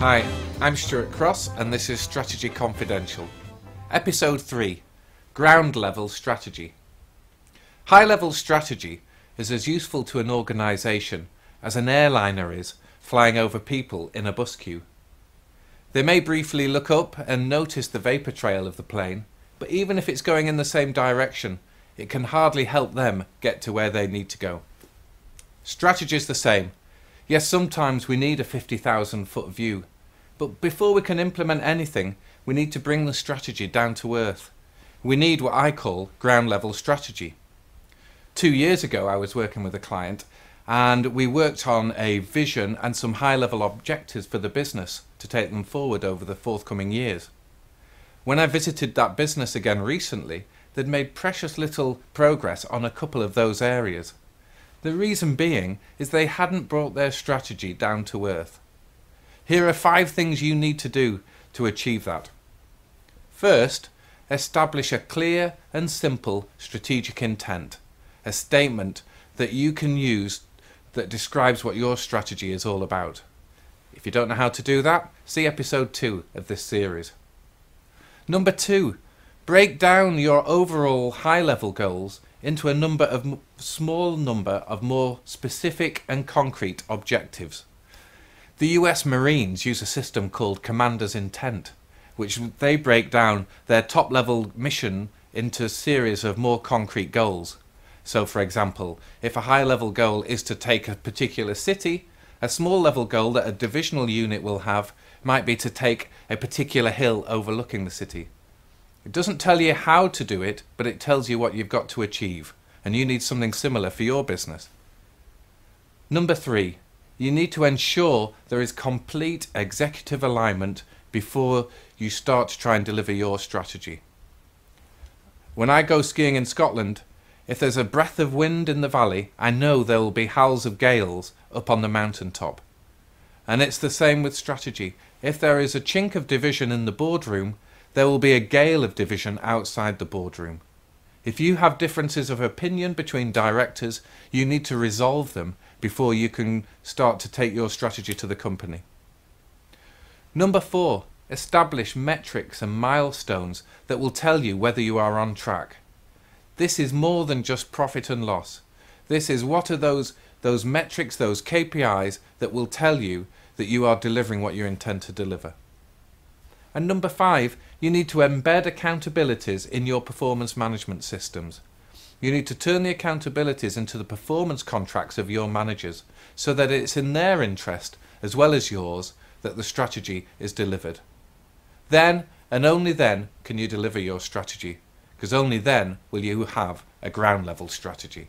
Hi, I'm Stuart Cross and this is Strategy Confidential. Episode 3, Ground Level Strategy. High level strategy is as useful to an organisation as an airliner is flying over people in a bus queue. They may briefly look up and notice the vapour trail of the plane, but even if it's going in the same direction, it can hardly help them get to where they need to go. Strategy is the same. Yes, sometimes we need a 50,000 foot view, but before we can implement anything, we need to bring the strategy down to earth. We need what I call ground level strategy. 2 years ago I was working with a client and we worked on a vision and some high level objectives for the business to take them forward over the forthcoming years. When I visited that business again recently, they'd made precious little progress on a couple of those areas. The reason being is they hadn't brought their strategy down to earth. Here are 5 things you need to do to achieve that. First, establish a clear and simple strategic intent, a statement that you can use that describes what your strategy is all about. If you don't know how to do that, see episode 2 of this series. Number 2, break down your overall high-level goals into a small number of more specific and concrete objectives. The US Marines use a system called Commander's Intent, which they break down their top-level mission into a series of more concrete goals. So, for example, if a high-level goal is to take a particular city, a small-level goal that a divisional unit will have might be to take a particular hill overlooking the city. It doesn't tell you how to do it, but it tells you what you've got to achieve, and you need something similar for your business. Number 3, you need to ensure there is complete executive alignment before you start to try and deliver your strategy. When I go skiing in Scotland, if there's a breath of wind in the valley, I know there will be howls of gales up on the mountain top. And it's the same with strategy. If there is a chink of division in the boardroom, there will be a gale of division outside the boardroom. If you have differences of opinion between directors, you need to resolve them before you can start to take your strategy to the company. Number 4, establish metrics and milestones that will tell you whether you are on track. This is more than just profit and loss. This is what are those metrics, those KPIs that will tell you that you are delivering what you intend to deliver. And number 5, you need to embed accountabilities in your performance management systems. You need to turn the accountabilities into the performance contracts of your managers so that it's in their interest as well as yours that the strategy is delivered. Then and only then can you deliver your strategy, because only then will you have a ground level strategy.